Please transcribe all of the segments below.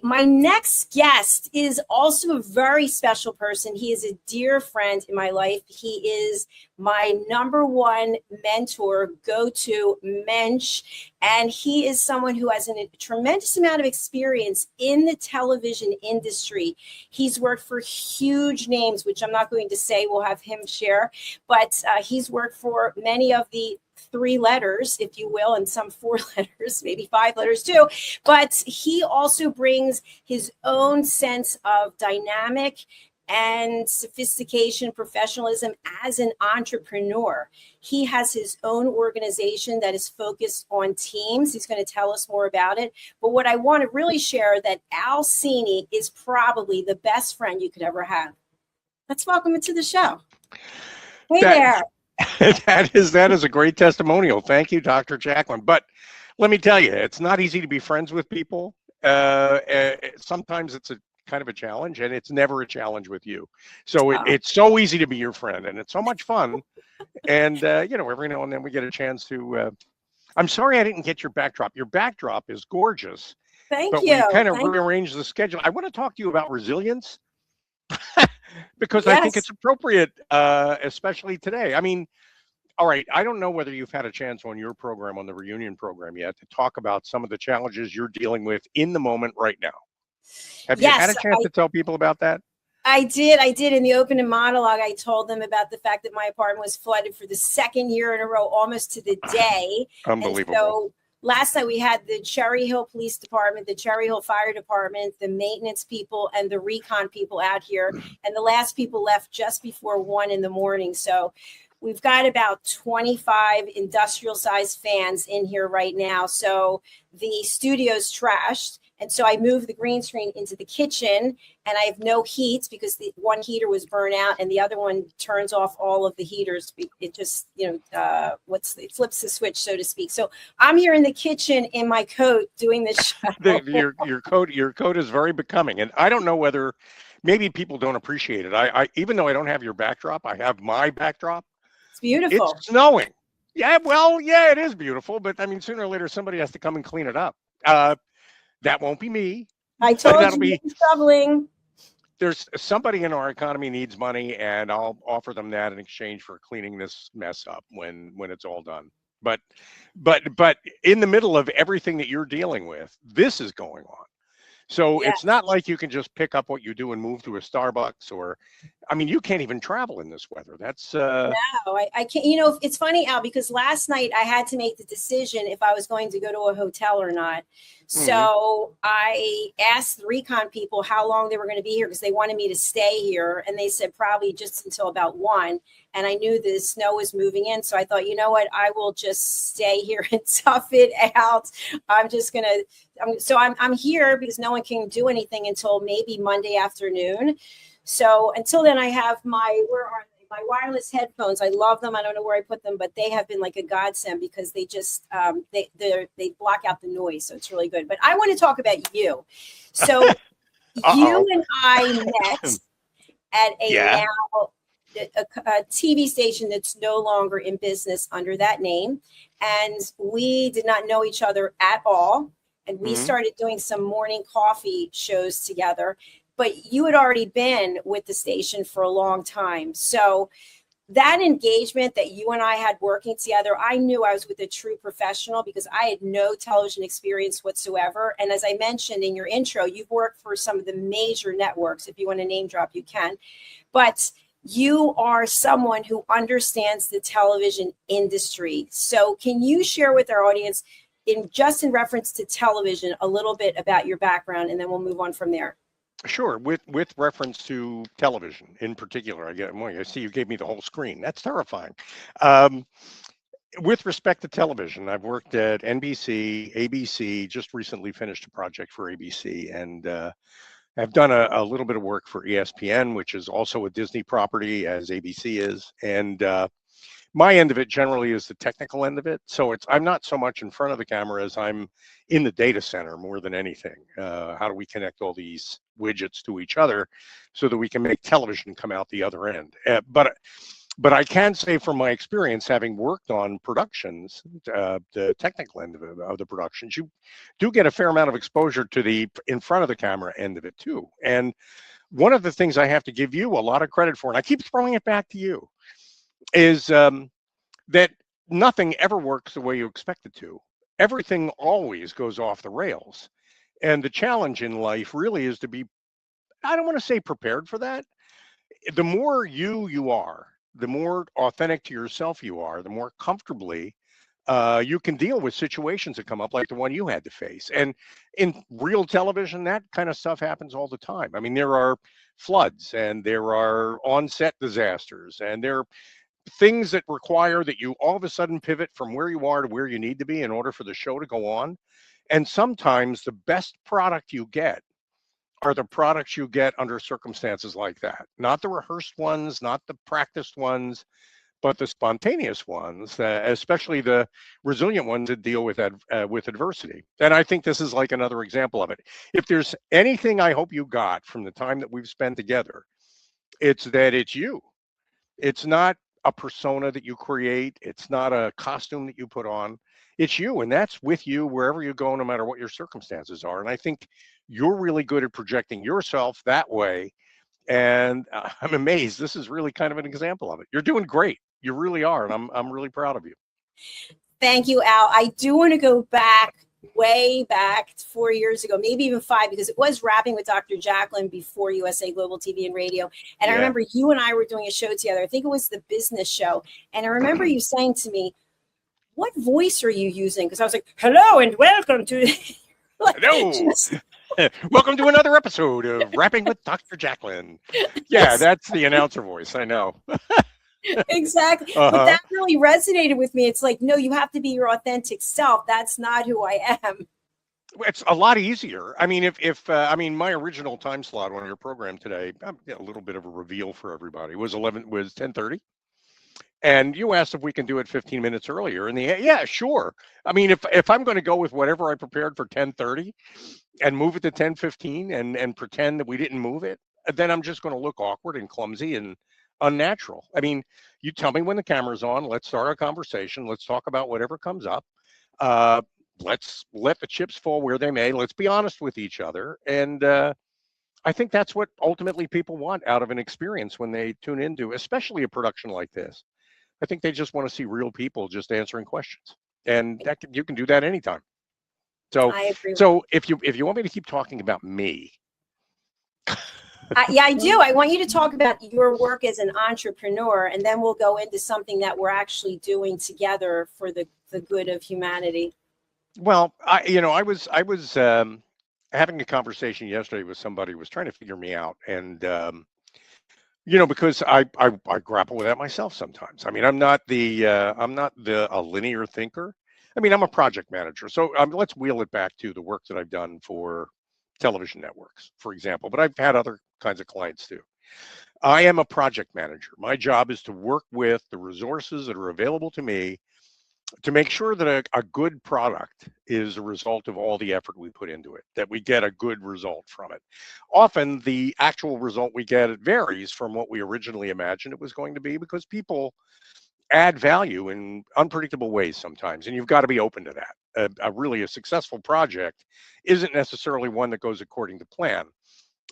my next guest is also a very special person. He is a dear friend in my life. He is my number one mentor, go-to mensch, and he is someone who has a tremendous amount of experience in the television industry. He's worked for huge names, which I'm not going to say, we'll have him share, but he's worked for many of the 3 letters, if you will, and some 4 letters, maybe 5 letters too. But he also brings his own sense of dynamic and sophistication, professionalism as an entrepreneur. He has his own organization that is focused on teams. He's going to tell us more about it. But what I want to really share that Al Cini is probably the best friend you could ever have. Let's welcome him to the show. Hey there. That is a great testimonial. Thank you, Dr. Jacqueline. But let me tell you, it's not easy to be friends with people. Sometimes it's a kind of a challenge, and it's never a challenge with you. So it's so easy to be your friend, and it's so much fun. And every now and then we get a chance to. I'm sorry I didn't get your backdrop. Your backdrop is gorgeous. Thank you. But we kind of rearranged the schedule. I want to talk to you about resilience. Because yes. I think it's appropriate, especially today. I mean, all right, I don't know whether you've had a chance on your program, on the reunion program yet, to talk about some of the challenges you're dealing with in the moment right now. Have you had a chance to tell people about that? I did. In the opening monologue, I told them about the fact that my apartment was flooded for the 2nd year in a row, almost to the day. Unbelievable. And so last night we had the Cherry Hill Police Department, the Cherry Hill Fire Department, the maintenance people, and the recon people out here. And the last people left just before 1 in the morning. So we've got about 25 industrial-sized fans in here right now. So the studio's trashed. And so I moved the green screen into the kitchen, and I have no heat because the one heater was burnt out and the other one turns off all of the heaters. It just, it flips the switch, so to speak. So I'm here in the kitchen in my coat doing this show. Your coat is very becoming. And I don't know whether maybe people don't appreciate it. I even though I don't have your backdrop, I have my backdrop. It's beautiful. It's snowing. Yeah, well, yeah, it is beautiful. But I mean, sooner or later, somebody has to come and clean it up. That won't be me. I told you it's troubling. There's somebody in our economy needs money, and I'll offer them that in exchange for cleaning this mess up when it's all done. But in the middle of everything that you're dealing with, this is going on. So It's not like you can just pick up what you do and move to a Starbucks you can't even travel in this weather. That's No, I can't. It's funny, Al, because last night I had to make the decision if I was going to go to a hotel or not. So I asked the recon people how long they were going to be here because they wanted me to stay here. And they said probably just until about 1. And I knew the snow was moving in. So I thought, you know what, I will just stay here and tough it out. I'm here because no one can do anything until maybe Monday afternoon. So until then, I have my wireless headphones. I love them. I don't know where I put them, but they have been like a godsend because they just they block out the noise. So it's really good. But I want to talk about you. So you and I met at a TV station that's no longer in business under that name. And we did not know each other at all. And we started doing some morning coffee shows together. But you had already been with the station for a long time. So that engagement that you and I had working together, I knew I was with a true professional because I had no television experience whatsoever. And as I mentioned in your intro, you've worked for some of the major networks. If you want to name drop, you can. But you are someone who understands the television industry. So can you share with our audience, in reference to television, a little bit about your background, and then we'll move on from there? Sure. With reference to television in particular, I see you gave me the whole screen. That's terrifying. With respect to television, I've worked at NBC, ABC, just recently finished a project for ABC, and I've done a little bit of work for ESPN, which is also a Disney property, as ABC is. And my end of it generally is the technical end of it. So I'm not so much in front of the camera as I'm in the data center more than anything. How do we connect all these widgets to each other so that we can make television come out the other end? But But I can say from my experience, having worked on productions, the technical end of the productions, you do get a fair amount of exposure to the in front of the camera end of it too. And one of the things I have to give you a lot of credit for, and I keep throwing it back to you, is that nothing ever works the way you expect it to. Everything always goes off the rails. And the challenge in life really is to be, I don't want to say prepared for that. The more you are, the more authentic to yourself you are, the more comfortably you can deal with situations that come up like the one you had to face. And in real television, that kind of stuff happens all the time. I mean, there are floods and there are on-set disasters and there are things that require that you all of a sudden pivot from where you are to where you need to be in order for the show to go on. And sometimes the best product you get are the products you get under circumstances like that. Not the rehearsed ones, not the practiced ones, but the spontaneous ones, especially the resilient ones that deal with adversity. And I think this is like another example of it. If there's anything I hope you got from the time that we've spent together, it's that it's you. It's not a persona that you create. It's not a costume that you put on. It's you, and that's with you wherever you go, no matter what your circumstances are. And I think you're really good at projecting yourself that way. And I'm amazed. This is really kind of an example of it. You're doing great. You really are, and I'm really proud of you. Thank you, Al. I do want to go back, way back 4 years ago, maybe even 5, because it was Rapping with Dr. Jacqueline before USA Global TV and Radio. And I remember you and I were doing a show together. I think it was the business show. And I remember you saying to me, what voice are you using? Because I was like, hello and welcome to... Hello. Welcome to another episode of Rapping with Dr. Jacqueline. Yeah, that's the announcer voice. I know. Exactly. But that really resonated with me. It's like, no, you have to be your authentic self. That's not who I am. It's a lot easier. I mean, if I mean, my original time slot on your program today, a little bit of a reveal for everybody, was 10:30. And you asked if we can do it 15 minutes earlier. And yeah, sure. I mean, if I'm going to go with whatever I prepared for 10:30 and move it to 10:15 and pretend that we didn't move it, then I'm just going to look awkward and clumsy and unnatural. I mean, you tell me when the camera's on. Let's start our conversation. Let's talk about whatever comes up. Let's let the chips fall where they may. Let's be honest with each other. And I think that's what ultimately people want out of an experience when they tune into, especially a production like this. I think they just want to see real people just answering questions, and you can do that anytime. So, if you want me to keep talking about me, yeah, I do. I want you to talk about your work as an entrepreneur, and then we'll go into something that we're actually doing together for the good of humanity. Well, I was having a conversation yesterday with somebody who was trying to figure me out, and because I grapple with that myself sometimes. I mean, I'm not a linear thinker. I mean, I'm a project manager. So let's wheel it back to the work that I've done for television networks, for example. But I've had other kinds of clients too. I am a project manager. My job is to work with the resources that are available to me to make sure that a good product is a result of all the effort we put into it, that we get a good result from it. Often the actual result we get varies from what we originally imagined it was going to be, because people add value in unpredictable ways sometimes, and you've got to be open to that. A successful project isn't necessarily one that goes according to plan.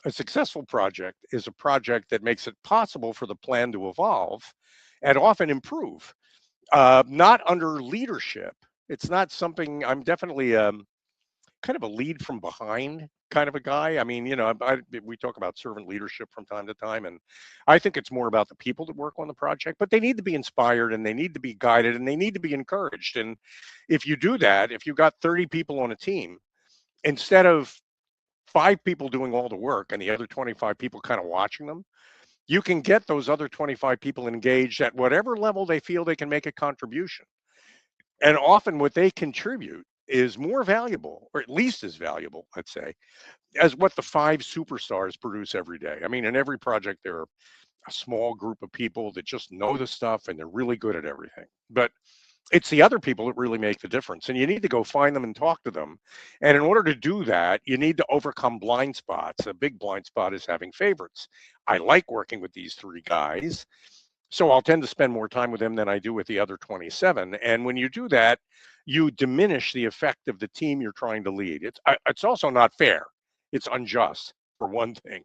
A successful project is a project that makes it possible for the plan to evolve and often improve. Not under leadership. It's not something. I'm definitely kind of a lead from behind kind of a guy. I mean, we talk about servant leadership from time to time, and I think it's more about the people that work on the project, but they need to be inspired and they need to be guided and they need to be encouraged. And if you do that, if you've got 30 people on a team, instead of 5 people doing all the work and the other 25 people kind of watching them, you can get those other 25 people engaged at whatever level they feel they can make a contribution. And often what they contribute is more valuable, or at least as valuable, let's say, as what the 5 superstars produce every day. I mean, in every project, there are a small group of people that just know the stuff and they're really good at everything. But it's the other people that really make the difference. And you need to go find them and talk to them. And in order to do that, you need to overcome blind spots. A big blind spot is having favorites. I like working with these 3 guys. So I'll tend to spend more time with them than I do with the other 27. And when you do that, you diminish the effect of the team you're trying to lead. It's also not fair. It's unjust, for one thing.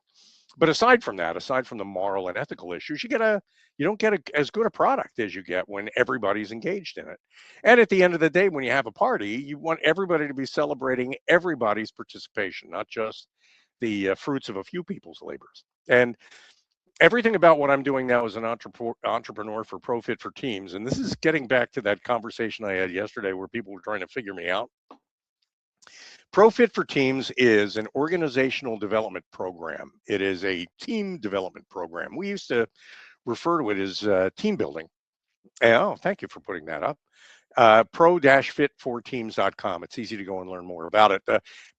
But aside from that, aside from the moral and ethical issues, you don't get as good a product as you get when everybody's engaged in it. And at the end of the day, when you have a party, you want everybody to be celebrating everybody's participation, not just the fruits of a few people's labors. And everything about what I'm doing now as an entrepreneur for Profit for Teams, and this is getting back to that conversation I had yesterday where people were trying to figure me out. Profit for Teams is an organizational development program. It is a team development program. We used to refer to it as team building. Oh, thank you for putting that up. Pro-fit4teams.com. It's easy to go and learn more about it.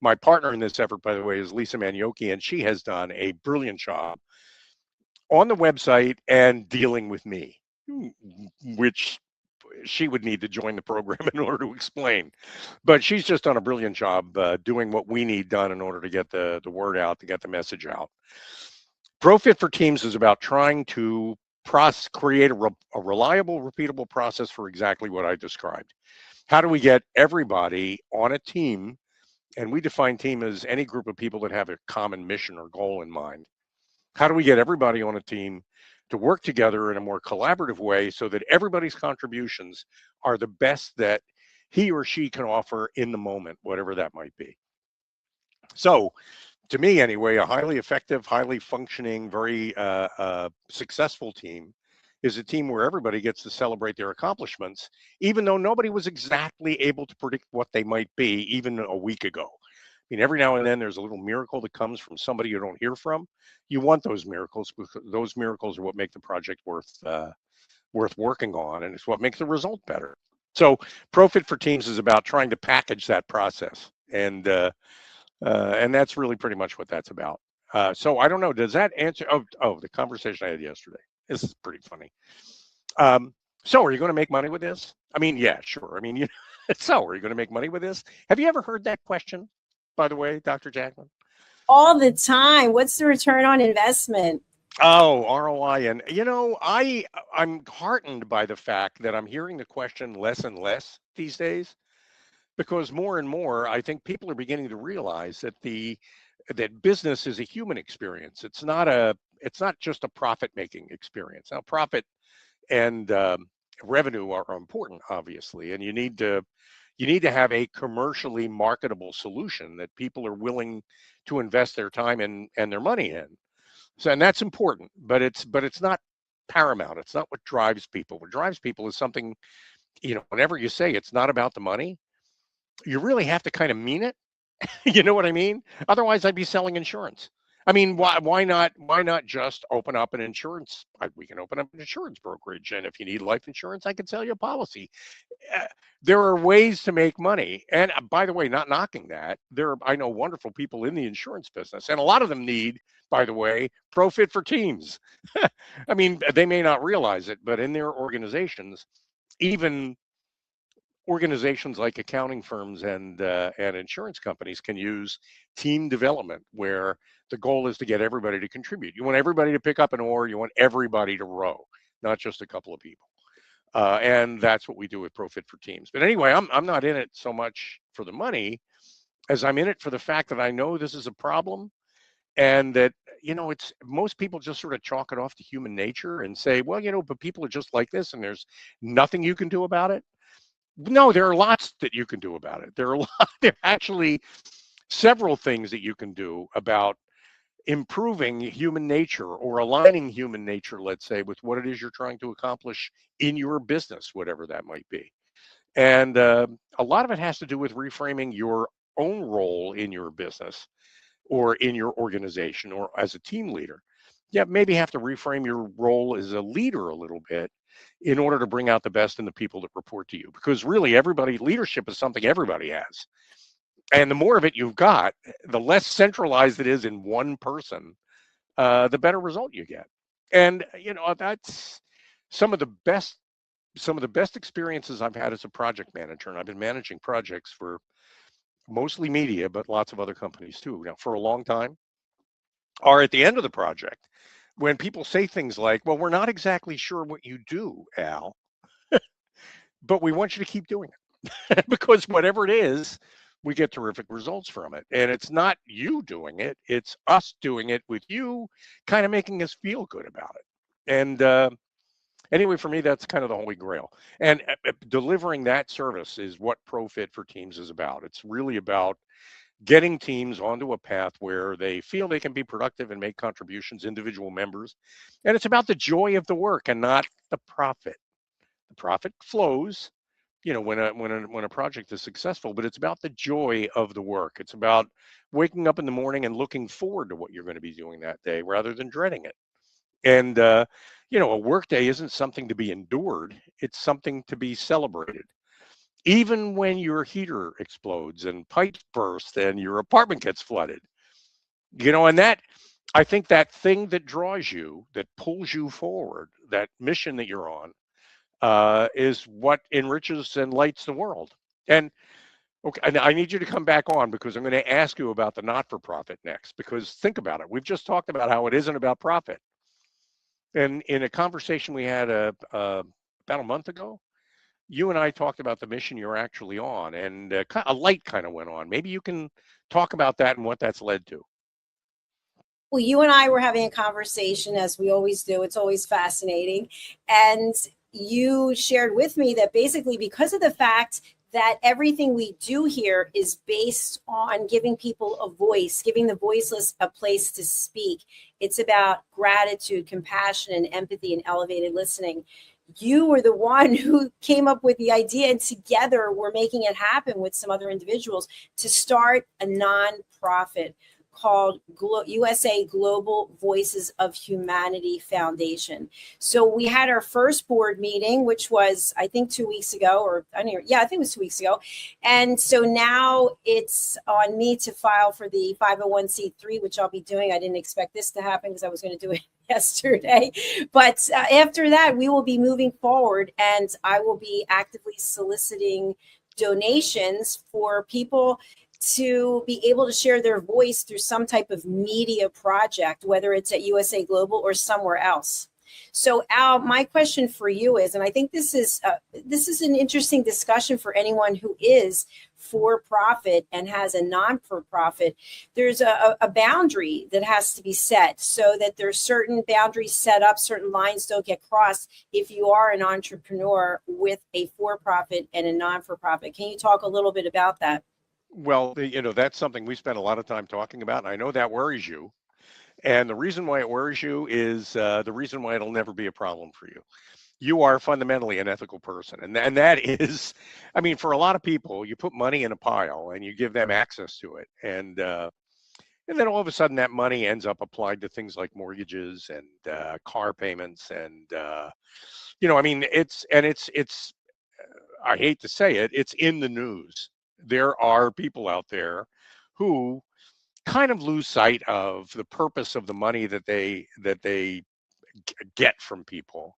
My partner in this effort, by the way, is Lisa Manioki, and she has done a brilliant job on the website and dealing with me, which she would need to join the program in order to explain. But she's just done a brilliant job doing what we need done in order to get the word out, to get the message out. Profit for Teams is about trying to create a reliable, repeatable process for exactly what I described. How do we get everybody on a team? And we define team as any group of people that have a common mission or goal in mind. How do we get everybody on a team to work together in a more collaborative way so that everybody's contributions are the best that he or she can offer in the moment, whatever that might be? So, to me anyway, a highly effective, highly functioning, very successful team is a team where everybody gets to celebrate their accomplishments, even though nobody was exactly able to predict what they might be even a week ago. I mean, every now and then there's a little miracle that comes from somebody you don't hear from. You want those miracles because those miracles are what make the project worth working on, and it's what makes the result better. So, Profit for Teams is about trying to package that process, and that's really pretty much what that's about. So I don't know. Does that answer? Oh, the conversation I had yesterday. This is pretty funny. So are you going to make money with this? I mean, yeah, sure. I mean, so are you going to make money with this? Have you ever heard that question, by the way, Dr. Jacqueline? All the time. What's the return on investment? Oh, ROI. And, I'm heartened by the fact that I'm hearing the question less and less these days, because more and more, I think people are beginning to realize that business is a human experience. It's not just a profit making experience. Now, profit and revenue are important, obviously, and you need to have a commercially marketable solution that people are willing to invest their time and their money in. So, and that's important, but it's not paramount. It's not what drives people. What drives people is something, whenever you say it's not about the money, you really have to kind of mean it. You know what I mean? Otherwise, I'd be selling insurance. I mean, why not just open up an insurance? We can open up an insurance brokerage, and if you need life insurance, I can sell you a policy. Uh, there are ways to make money, and by the way, not knocking that. I know wonderful people in the insurance business, and a lot of them need, by the way, Profit for Teams. I mean, they may not realize it, but in their organizations, even organizations like accounting firms and insurance companies can use team development, where the goal is to get everybody to contribute. You want everybody to pick up an oar. You want everybody to row, not just a couple of people. And that's what we do with Profit for Teams. But anyway, I'm not in it so much for the money as I'm in it for the fact that I know this is a problem, and that it's most people just sort of chalk it off to human nature and say, well, but people are just like this, and there's nothing you can do about it. No, there are lots that you can do about it. There are actually several things that you can do about improving human nature or aligning human nature, let's say, with what it is you're trying to accomplish in your business, whatever that might be. And a lot of it has to do with reframing your own role in your business or in your organization or as a team leader. Yeah, maybe have to reframe your role as a leader a little bit in order to bring out the best in the people that report to you. Because really, leadership is something everybody has. And the more of it you've got, the less centralized it is in one person, the better result you get. And that's some of the best experiences I've had as a project manager. And I've been managing projects for mostly media, but lots of other companies too. Now, for a long time, are at the end of the project when people say things like, well, we're not exactly sure what you do, Al, but we want you to keep doing it because whatever it is, we get terrific results from it. And it's not you doing it, it's us doing it with you, kind of making us feel good about it. And anyway, for me, that's kind of the holy grail. And delivering that service is what ProFit for Teams is about. It's really about getting teams onto a path where they feel they can be productive and make contributions, individual members. And it's about the joy of the work and not the profit. The profit flows, when a project is successful, but it's about the joy of the work. It's about waking up in the morning and looking forward to what you're going to be doing that day rather than dreading it. And a work day isn't something to be endured, it's something to be celebrated. Even when your heater explodes and pipes burst and your apartment gets flooded, and that, I think that thing that draws you, that pulls you forward, that mission that you're on, is what enriches and lights the world. And okay, and I need you to come back on because I'm going to ask you about the not-for-profit next. Because think about it, we've just talked about how it isn't about profit. And in a conversation we had about a month ago, you and I talked about the mission you're actually on, and a light kind of went on. Maybe you can talk about that and what that's led to. Well, you and I were having a conversation, as we always do. It's always fascinating. And you shared with me that basically, because of the fact that everything we do here is based on giving people a voice, giving the voiceless a place to speak, it's about gratitude, compassion, and empathy and elevated listening. You were the one who came up with the idea, and together we're making it happen with some other individuals to start a nonprofit called USA Global Voices of Humanity Foundation. So we had our first board meeting, which was, I think, 2 weeks ago, or I think it was 2 weeks ago. And so now it's on me to file for the 501c3, which I'll be doing. I didn't expect this to happen because I was going to do it yesterday. But after that, we will be moving forward, and I will be actively soliciting donations for people to be able to share their voice through some type of media project, whether it's at USA Global or somewhere else. So Al, my question for you is, and I think this is an interesting discussion for anyone who is for profit and has a non-for-profit. There's a boundary that has to be set so that there's certain boundaries set up, certain lines don't get crossed if you are an entrepreneur with a for-profit and a non-for-profit. Can you talk a little bit about that? Well, that's something we spend a lot of time talking about, and I know that worries you. And the reason why it worries you is the reason why it'll never be a problem for you. You are fundamentally an ethical person, and that is, I mean, for a lot of people, you put money in a pile and you give them access to it, and then all of a sudden that money ends up applied to things like mortgages and car payments, and I mean, it's I hate to say it, it's in the news. There are people out there who kind of lose sight of the purpose of the money that they get from people,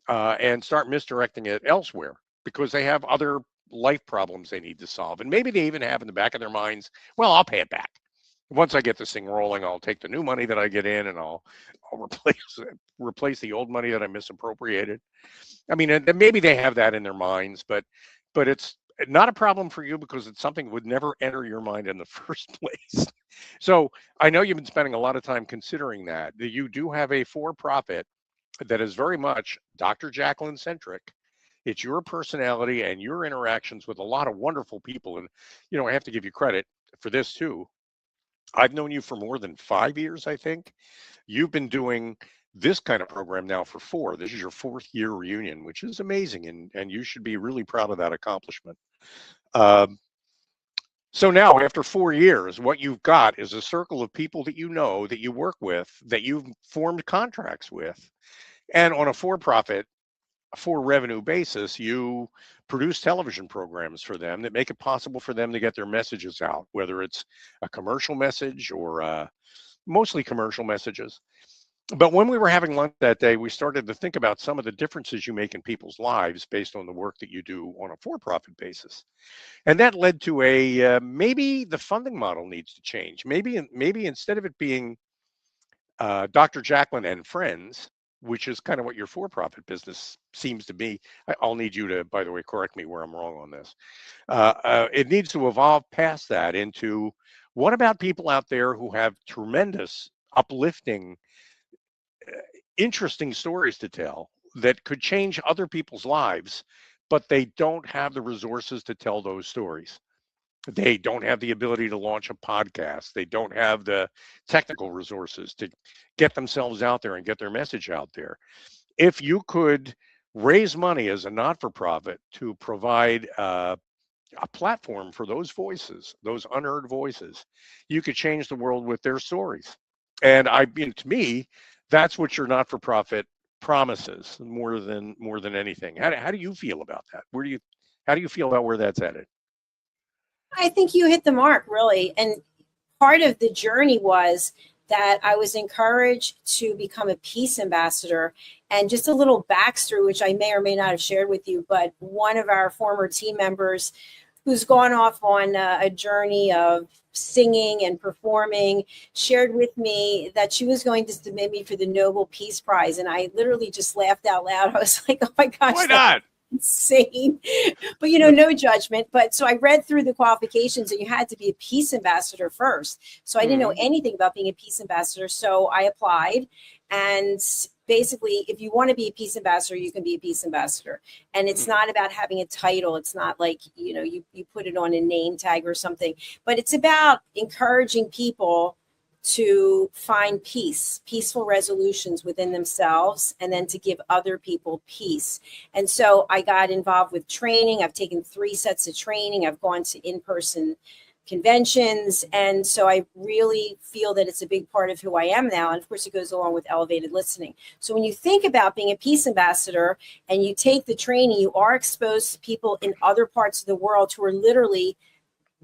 and start misdirecting it elsewhere because they have other life problems they need to solve, and maybe they even have in the back of their minds, well, I'll pay it back once I get this thing rolling. I'll take the new money that I get in, and I'll replace the old money that I misappropriated. I mean, and maybe they have that in their minds, but it's not a problem for you because it's something that would never enter your mind in the first place. So I know you've been spending a lot of time considering that you do have a for-profit that is very much Dr. Jacqueline centric. It's your personality and your interactions with a lot of wonderful people. And, I have to give you credit for this too. I've known you for more than 5 years, I think. You've been doing this kind of program now for 4. This is your 4th year reunion, which is amazing. And you should be really proud of that accomplishment. Um, so now, after 4 years, what you've got is a circle of people that you know, that you work with, that you've formed contracts with. And on a for-profit, for revenue basis, you produce television programs for them that make it possible for them to get their messages out, whether it's a commercial message or mostly commercial messages. But when we were having lunch that day, we started to think about some of the differences you make in people's lives based on the work that you do on a for-profit basis. And that led to maybe the funding model needs to change. Maybe instead of it being Dr. Jacqueline and Friends, which is kind of what your for-profit business seems to be. I'll need you to, by the way, correct me where I'm wrong on this. It needs to evolve past that into what about people out there who have tremendous, uplifting, interesting stories to tell that could change other people's lives, but they don't have the resources to tell those stories. They don't have the ability to launch a podcast. They don't have the technical resources to get themselves out there and get their message out there. If you could raise money as a not for profit to provide a platform for those voices, those unheard voices, you could change the world with their stories. And to me, that's what your not for profit promises more than anything. How do you feel about that? How do you feel about where that's headed? I think you hit the mark, really. And part of the journey was that I was encouraged to become a peace ambassador. And just a little backstory, which I may or may not have shared with you, but one of our former team members who's gone off on a journey of singing and performing, shared with me that she was going to submit me for the Nobel Peace Prize. And I literally just laughed out loud. I was like, oh my gosh. Why not? Insane. But no judgment. But so I read through the qualifications, and you had to be a peace ambassador first. So I didn't know anything about being a peace ambassador. So I applied, and basically, if you want to be a peace ambassador, you can be a peace ambassador. And it's not about having a title. It's not like, you put it on a name tag or something, but it's about encouraging people to find peaceful resolutions within themselves, and then to give other people peace. And so I got involved with training. I've taken 3 sets of training. I've gone to in-person conventions. And so I really feel that it's a big part of who I am now. And of course, it goes along with elevated listening. So when you think about being a peace ambassador and you take the training, you are exposed to people in other parts of the world who are literally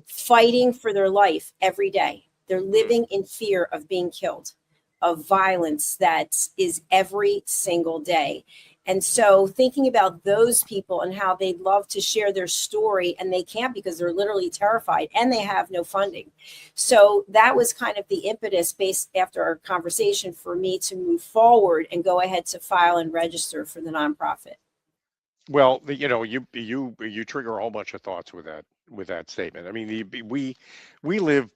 fighting for their life every day. They're living in fear of being killed, of violence that is every single day. And so thinking about those people and how they'd love to share their story, and they can't because they're literally terrified and they have no funding. So that was kind of the impetus based after our conversation for me to move forward and go ahead to file and register for the nonprofit. Well, you trigger a whole bunch of thoughts with that statement. I mean, we live,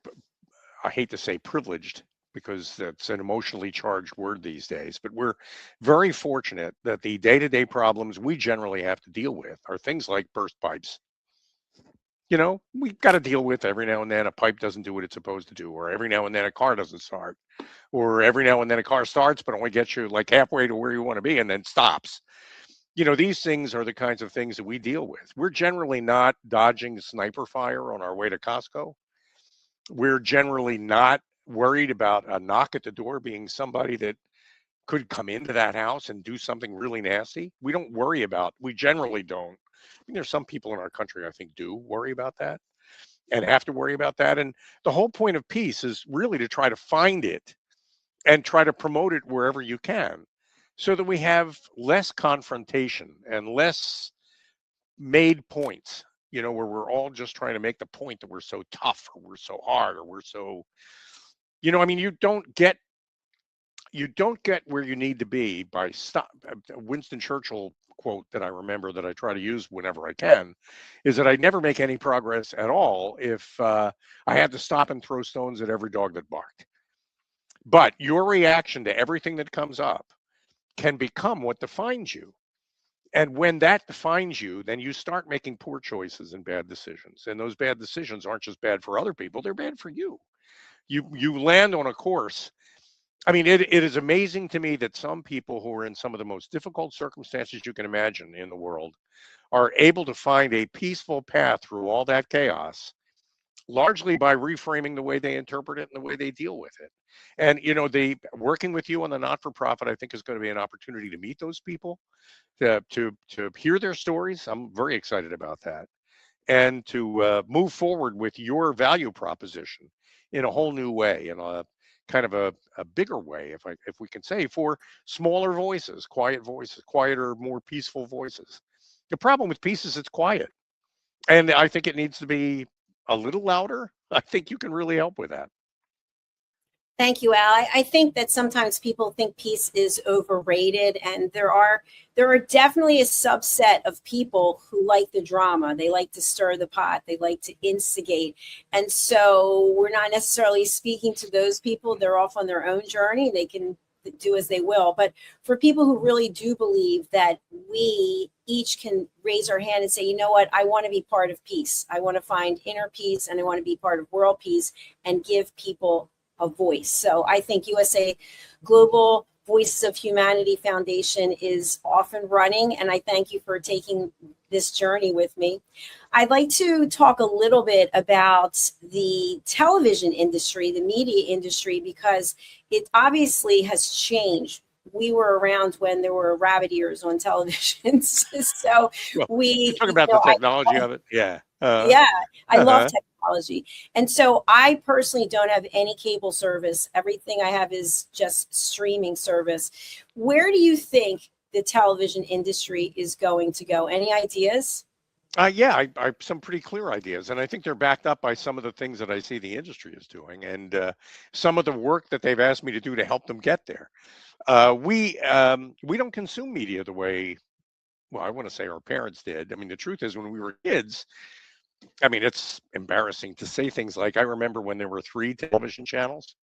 I hate to say privileged, because that's an emotionally charged word these days, but we're very fortunate that the day-to-day problems we generally have to deal with are things like burst pipes. We've got to deal with every now and then a pipe doesn't do what it's supposed to do, or every now and then a car doesn't start, or every now and then a car starts but only gets you like halfway to where you want to be and then stops. These things are the kinds of things that we deal with. We're generally not dodging sniper fire on our way to Costco. We're generally not worried about a knock at the door being somebody that could come into that house and do something really nasty. We generally don't. I mean, there's some people in our country, I think, do worry about that and have to worry about that. And the whole point of peace is really to try to find it and try to promote it wherever you can, so that we have less confrontation and less made points, where we're all just trying to make the point that we're so tough or we're so hard or we're so, I mean, you don't get where you need to be by stop. Winston Churchill quote that I remember that I try to use whenever I can is that I never make any progress at all if I had to stop and throw stones at every dog that barked. But your reaction to everything that comes up can become what defines you. And when that defines you, then you start making poor choices and bad decisions. And those bad decisions aren't just bad for other people, they're bad for you. You land on a course. I mean, it is amazing to me that some people who are in some of the most difficult circumstances you can imagine in the world are able to find a peaceful path through all that chaos, largely by reframing the way they interpret it and the way they deal with it. And, the working with you on the not-for-profit, I think, is going to be an opportunity to meet those people, to hear their stories. I'm very excited about that, and to move forward with your value proposition in a whole new way, in a kind of a bigger way, if we can say, for smaller voices, quieter, more peaceful voices. The problem with peace is it's quiet, and I think it needs to be a little louder. I think you can really help with that. Thank you, Al. I think that sometimes people think peace is overrated, and there are definitely a subset of people who like the drama. They like to stir the pot. They like to instigate, and so we're not necessarily speaking to those people. They're off on their own journey. They can do as they will. But for people who really do believe that we each can raise our hand and say, you know what, I want to be part of peace. I want to find inner peace, and I want to be part of world peace and give people a voice. So I think USA Global Voices of Humanity Foundation is off and running, and I thank you for taking this journey with me. I'd like to talk a little bit about the television industry, the media industry, because it obviously has changed. We were around when there were rabbit ears on television. So Well, we, talk about the technology of it. Yeah. yeah, I love Uh-huh. technology. And so I personally don't have any cable service. Everything I have is just streaming service. Where do you think the television industry is going to go? Any ideas? Yeah, I some pretty clear ideas, and I think they're backed up by some of the things that I see the industry is doing, and some of the work that they've asked me to do to help them get there. We don't consume media the way, well, I want to say our parents did. I mean, the truth is, when we were kids, I mean, it's embarrassing to say things like, I remember when there were three television channels,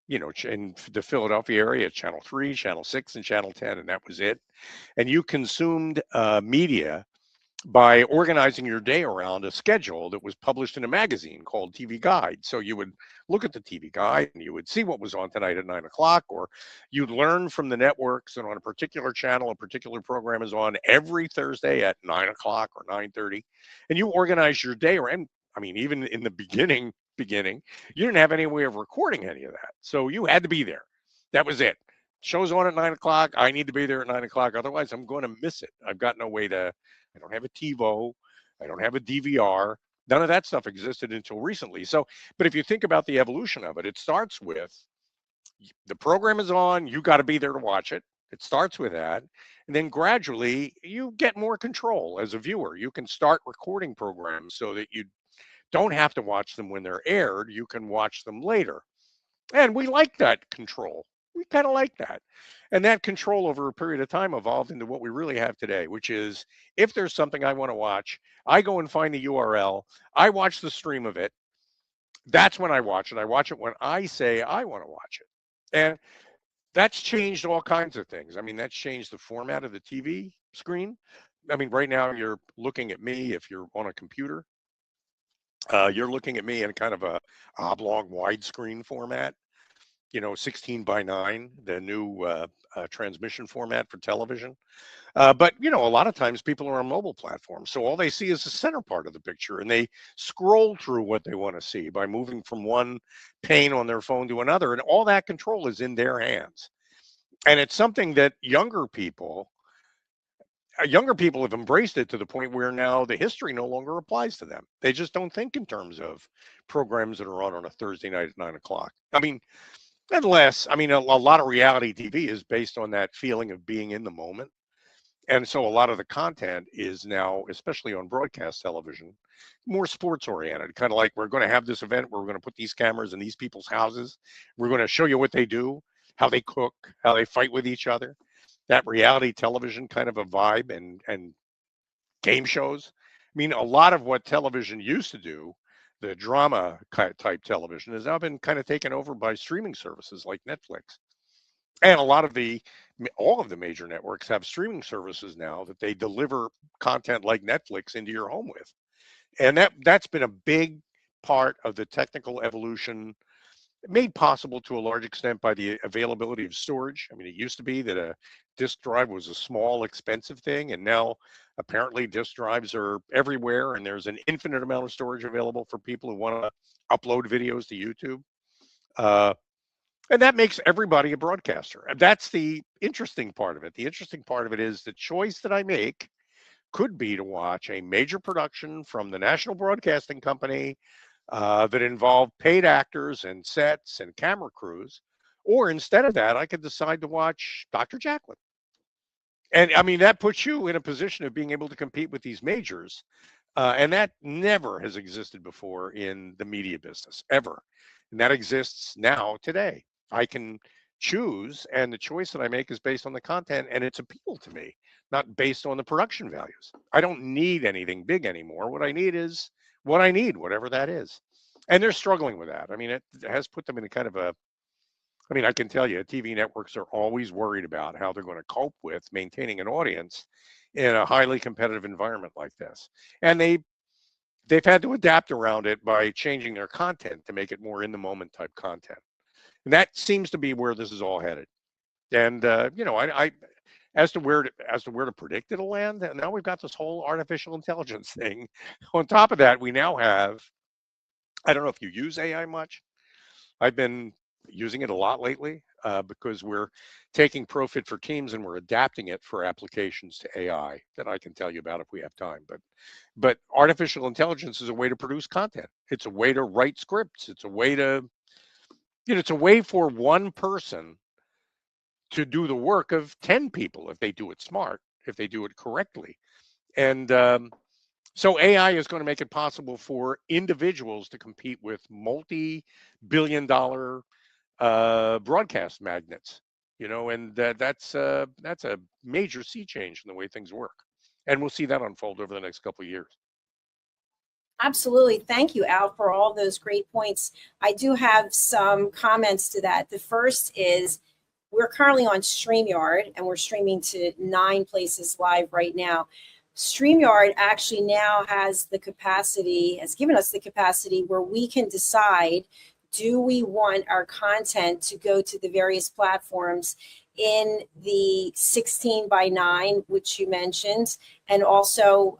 in the Philadelphia area, Channel 3, Channel 6, and Channel 10, and that was it. And you consumed media by organizing your day around a schedule that was published in a magazine called TV Guide. So you would look at the TV Guide and you would see what was on tonight at 9 o'clock, or you'd learn from the networks and on a particular channel, a particular program is on every Thursday at 9 o'clock or 9:30, and you organize your day around. I mean, even in the beginning, you didn't have any way of recording any of that, so you had to be there. That was it. Show's on at 9 o'clock. I need to be there at 9 o'clock. Otherwise, I'm going to miss it. I've got no way to. I don't have a TiVo. I don't have a DVR. None of that stuff existed until recently. So, but if you think about the evolution of it, it starts with the program is on, you got to be there to watch it. It starts with that. And then gradually you get more control as a viewer. You can start recording programs so that you don't have to watch them when they're aired. You can watch them later. And we like that control. We kind of like that. And that control over a period of time evolved into what we really have today, which is if there's something I want to watch, I go and find the URL, I watch the stream of it. That's when I watch it. I watch it when I say I want to watch it. And that's changed all kinds of things. I mean, that's changed the format of the TV screen. I mean, right now you're looking at me if you're on a computer. You're looking at me in kind of a oblong widescreen format, 16 by 9, the new transmission format for television. But, a lot of times people are on mobile platforms. So all they see is the center part of the picture, and they scroll through what they want to see by moving from one pane on their phone to another. And all that control is in their hands. And it's something that younger people have embraced it to the point where now the history no longer applies to them. They just don't think in terms of programs that are on a Thursday night at 9 o'clock. I mean, unless, I mean, a lot of reality TV is based on that feeling of being in the moment. And so a lot of the content is now, especially on broadcast television, more sports oriented, kind of like we're going to have this event where we're going to put these cameras in these people's houses. We're going to show you what they do, how they cook, how they fight with each other. That reality television kind of a vibe and game shows. I mean, a lot of what television used to do, the drama type television, has now been kind of taken over by streaming services like Netflix. And all of the major networks have streaming services now that they deliver content like Netflix into your home with. And that's been a big part of the technical evolution, made possible to a large extent by the availability of storage. I mean, it used to be that a disk drive was a small, expensive thing, and now apparently disk drives are everywhere, and there's an infinite amount of storage available for people who want to upload videos to YouTube. Uh, and that makes everybody a broadcaster. And that's the interesting part of it. The interesting part of it is the choice that I make could be to watch a major production from the National Broadcasting Company that involve paid actors and sets and camera crews. Or instead of that, I could decide to watch Dr. Jacqueline. And I mean, that puts you in a position of being able to compete with these majors. And that never has existed before in the media business, ever. And that exists now today. I can choose, and the choice that I make is based on the content and its appeal to me, not based on the production values. I don't need anything big anymore. What I need is what I need, whatever that is. And they're struggling with that. I mean, it has put them in a kind of a, I mean, I can tell you, TV networks are always worried about how they're going to cope with maintaining an audience in a highly competitive environment like this. And they've had to adapt around it by changing their content to make it more in the moment type content. And that seems to be where this is all headed. And I as to where to predict it'll land, and now we've got this whole artificial intelligence thing. On top of that, we now have, I don't know if you use AI much. I've been using it a lot lately because we're taking Profit for Teams and we're adapting it for applications to AI that I can tell you about if we have time. But artificial intelligence is a way to produce content. It's a way to write scripts. It's a way to, it's a way for one person to do the work of 10 people if they do it smart, if they do it correctly. And so AI is going to make it possible for individuals to compete with multi-billion-dollar broadcast magnets, and that's a major sea change in the way things work. And we'll see that unfold over the next couple of years. Absolutely. Thank you, Al, for all those great points. I do have some comments to that. The first is we're currently on StreamYard and we're streaming to 9 places live right now. StreamYard actually now has given us the capacity where we can decide, do we want our content to go to the various platforms in the 16:9, which you mentioned, and also,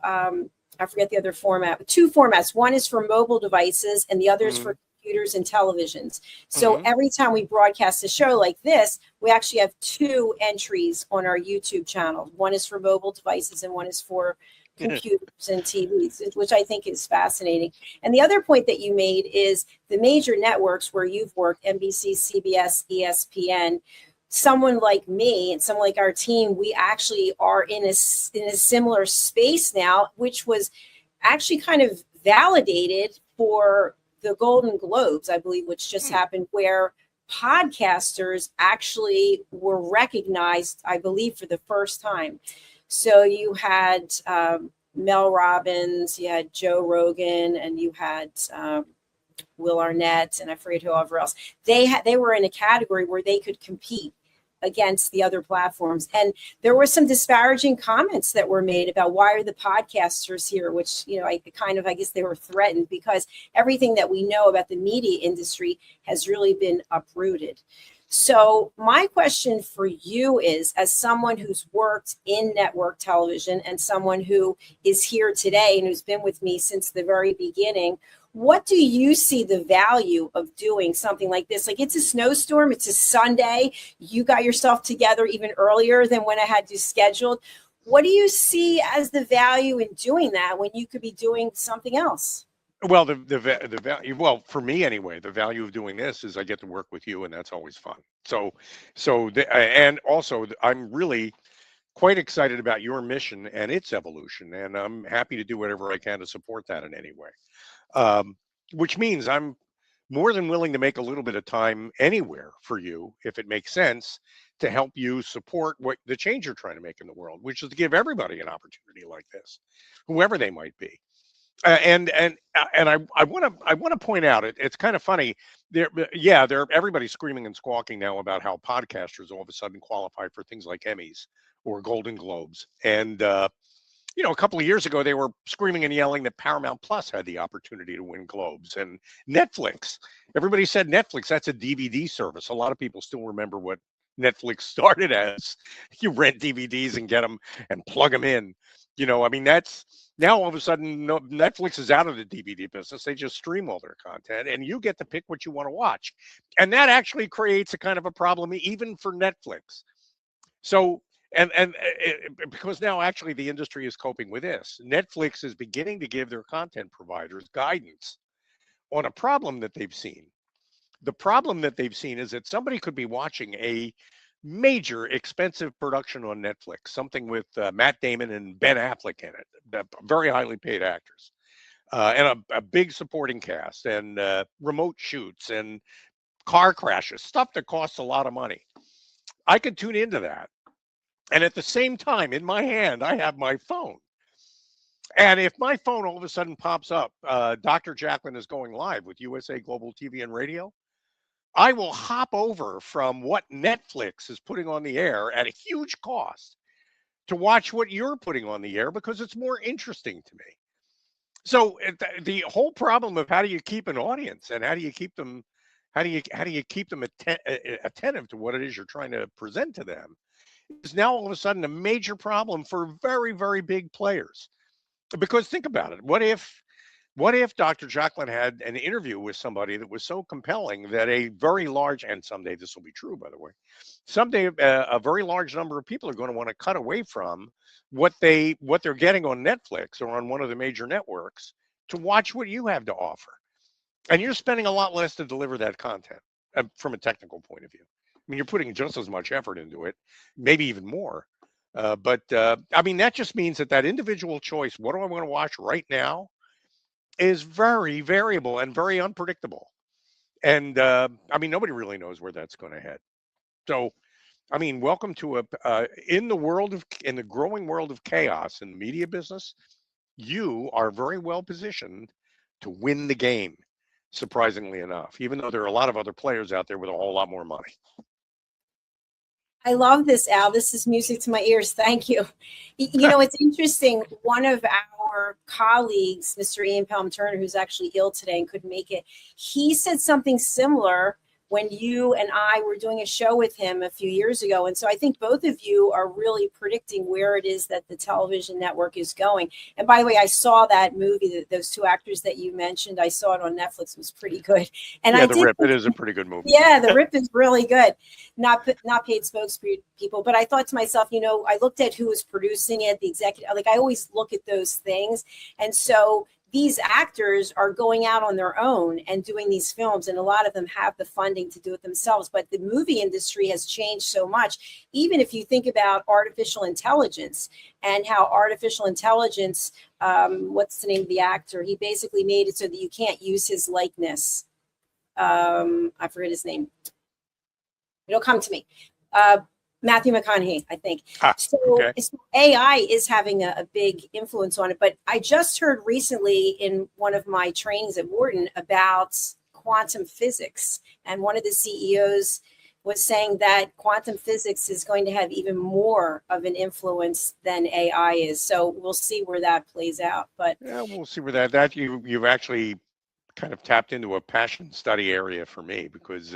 I forget the other format, 2 formats. One is for mobile devices and the other is for computers and televisions. So every time we broadcast a show like this, we actually have 2 entries on our YouTube channel. One is for mobile devices and one is for computers and TVs, which I think is fascinating. And the other point that you made is the major networks where you've worked, NBC, CBS, ESPN, someone like me and someone like our team, we actually are in a similar space now, which was actually kind of validated for the Golden Globes, I believe, which just happened, where podcasters actually were recognized, I believe, for the first time. So you had Mel Robbins, you had Joe Rogan, and you had Will Arnett, and I forget whoever else. They were in a category where they could compete against the other platforms. And there were some disparaging comments that were made about, why are the podcasters here, which, I guess they were threatened because everything that we know about the media industry has really been uprooted. So my question for you is, as someone who's worked in network television and someone who is here today and who's been with me since the very beginning, what do you see the value of doing something like this? Like, it's a snowstorm, it's a Sunday, you got yourself together even earlier than when I had you scheduled. What do you see as the value in doing that when you could be doing something else? Well, the value, well, for me anyway, the value of doing this is I get to work with you, and that's always fun. And also I'm really quite excited about your mission and its evolution, and I'm happy to do whatever I can to support that in any way. Which means I'm more than willing to make a little bit of time anywhere for you, if it makes sense, to help you support what the change you're trying to make in the world, which is to give everybody an opportunity like this, whoever they might be. And I want to point out, it's kind of funny. Everybody's screaming and squawking now about how podcasters all of a sudden qualify for things like Emmys or Golden Globes, and a couple of years ago, they were screaming and yelling that Paramount Plus had the opportunity to win Globes, and Netflix. Everybody said Netflix, that's a DVD service. A lot of people still remember what Netflix started as. You rent DVDs and get them and plug them in. That's now all of a sudden, Netflix is out of the DVD business. They just stream all their content, and you get to pick what you want to watch. And that actually creates a kind of a problem even for Netflix. So, because now actually the industry is coping with this. Netflix is beginning to give their content providers guidance on a problem that they've seen. The problem that they've seen is that somebody could be watching a major expensive production on Netflix, something with Matt Damon and Ben Affleck in it, very highly paid actors. and a big supporting cast, and remote shoots, and car crashes, stuff that costs a lot of money. I could tune into that. And at the same time, in my hand, I have my phone. And if my phone all of a sudden pops up, Dr. Jacqueline is going live with USA Global TV and Radio, I will hop over from what Netflix is putting on the air at a huge cost to watch what you're putting on the air because it's more interesting to me. So the whole problem of how do you keep an audience and how do you keep them attentive to what it is you're trying to present to them is now all of a sudden a major problem for very, very big players. Because think about it. What if Dr. Jacqueline had an interview with somebody that was so compelling that a very large, and someday this will be true, by the way, someday a very large number of people are going to want to cut away from what they're getting on Netflix or on one of the major networks to watch what you have to offer. And you're spending a lot less to deliver that content from a technical point of view. I mean, you're putting just as much effort into it, maybe even more. But I mean, that just means that individual choice, what do I want to watch right now, is very variable and very unpredictable. And I mean, nobody really knows where that's going to head. So, I mean, welcome to in the growing world of chaos in the media business, you are very well positioned to win the game, surprisingly enough, even though there are a lot of other players out there with a whole lot more money. I love this, Al. This is music to my ears. Thank you. You know, it's interesting. One of our colleagues, Mr. Ian Pelham Turner, who's actually ill today and couldn't make it, he said something similar when you and I were doing a show with him a few years ago. And so I think both of you are really predicting where it is that the television network is going. And by the way, I saw that movie, those two actors that you mentioned. I saw it on Netflix. It was pretty good. And yeah, I The Rip, it is a pretty good movie. Yeah, The Rip is really good. Not paid spokespeople, but I thought to myself, you know, I looked at who was producing it, the executive, like I always look at those things. And so these actors are going out on their own and doing these films, and a lot of them have the funding to do it themselves. But the movie industry has changed so much. Even if you think about artificial intelligence and how artificial intelligence, what's the name of the actor? He basically made it so that you can't use his likeness. I forget his name. It'll come to me. Matthew McConaughey, I think. So AI is having a big influence on it. But I just heard recently in one of my trainings at Wharton about quantum physics. And one of the CEOs was saying that quantum physics is going to have even more of an influence than AI is. So we'll see where that plays out. But yeah, we'll see where that you've actually kind of tapped into a passion study area for me because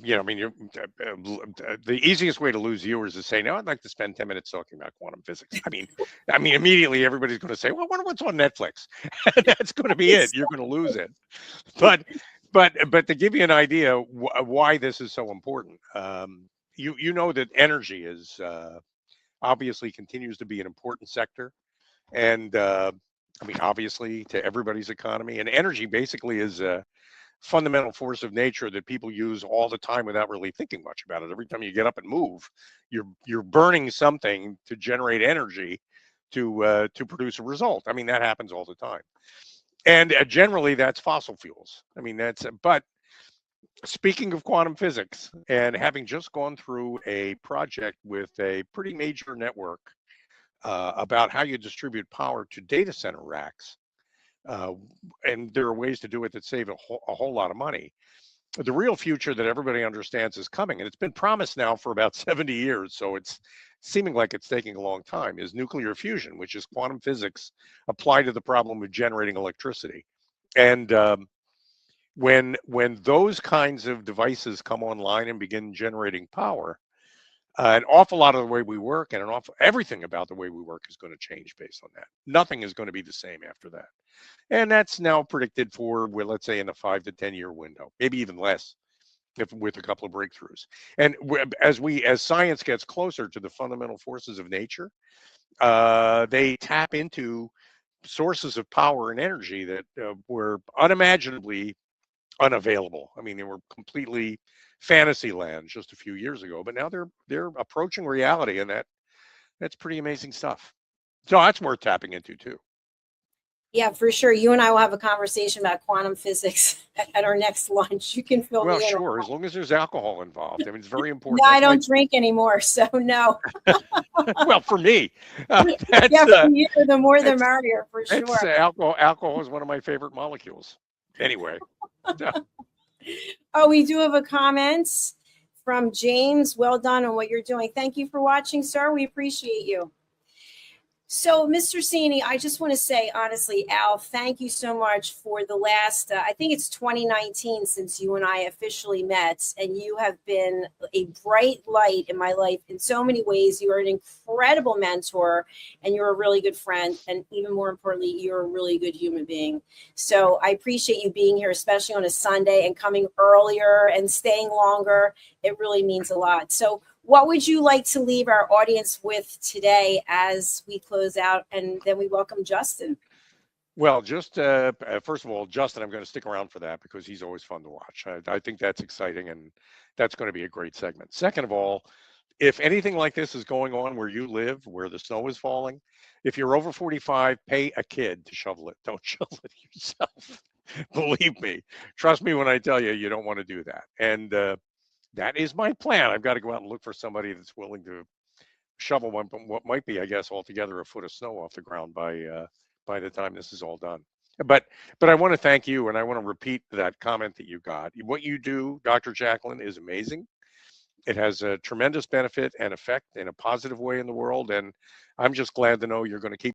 you know, I mean, the easiest way to lose viewers is say, "No, I'd like to spend 10 minutes talking about quantum physics." I mean, immediately everybody's going to say, "Well, I wonder what's on Netflix." That's going to be it. You're going to lose it. But to give you an idea why this is so important, you know that energy is obviously continues to be an important sector, and I mean, obviously to everybody's economy, and energy basically is a fundamental force of nature that people use all the time without really thinking much about it. Every time you get up and move, you're burning something to generate energy to produce a result. I mean, that happens all the time, and generally that's fossil fuels. I mean, but speaking of quantum physics, and having just gone through a project with a pretty major network about how you distribute power to data center racks. And there are ways to do it that save a whole lot of money. The real future that everybody understands is coming, and it's been promised now for about 70 years, so it's seeming like it's taking a long time, is nuclear fusion, which is quantum physics applied to the problem of generating electricity. And when those kinds of devices come online and begin generating power, an awful lot of the way we work and everything about the way we work is going to change based on that. Nothing is going to be the same after that. And that's now predicted for, well, let's say in a 5 to 10 year window, maybe even less, if with a couple of breakthroughs. And as science gets closer to the fundamental forces of nature, they tap into sources of power and energy that were unimaginably unavailable. I mean, they were completely fantasy land just a few years ago, but now they're approaching reality, and that's pretty amazing stuff. So that's worth tapping into too. Yeah, for sure. You and I will have a conversation about quantum physics at our next lunch. You can fill Well, me in. sure, as long as there's alcohol involved. I mean, it's very No, important. I That's my don't drink anymore, so no. well, for me, that's Yeah, for you, the more the it's merrier, for it's sure. alcohol. Alcohol is one of my favorite molecules. Anyway, Oh, we do have a comment from James. Well done on what you're doing. Thank you for watching, sir. We appreciate you. So, Mr. Cini, I just want to say, honestly, Al, thank you so much for the last, I think it's 2019 since you and I officially met, and you have been a bright light in my life in so many ways. You are an incredible mentor, and you're a really good friend, and even more importantly, you're a really good human being. So I appreciate you being here, especially on a Sunday, and coming earlier and staying longer. It really means a lot. So what would you like to leave our audience with today as we close out, and then we welcome Justin? well, just first of all, Justin, I'm going to stick around for that because he's always fun to watch. I think that's exciting, and that's going to be a great segment. Second of all, if anything like this is going on where you live, where the snow is falling, if you're over 45, pay a kid to shovel it. Don't shovel it yourself. Believe me. Trust me when I tell you, you don't want to do that. And that is my plan. I've got to go out and look for somebody that's willing to shovel what might be, I guess, altogether a foot of snow off the ground by the time this is all done. But I want to thank you, and I want to repeat that comment that you got. What you do, Dr. Jacqueline, is amazing. It has a tremendous benefit and effect in a positive way in the world, and I'm just glad to know you're going to keep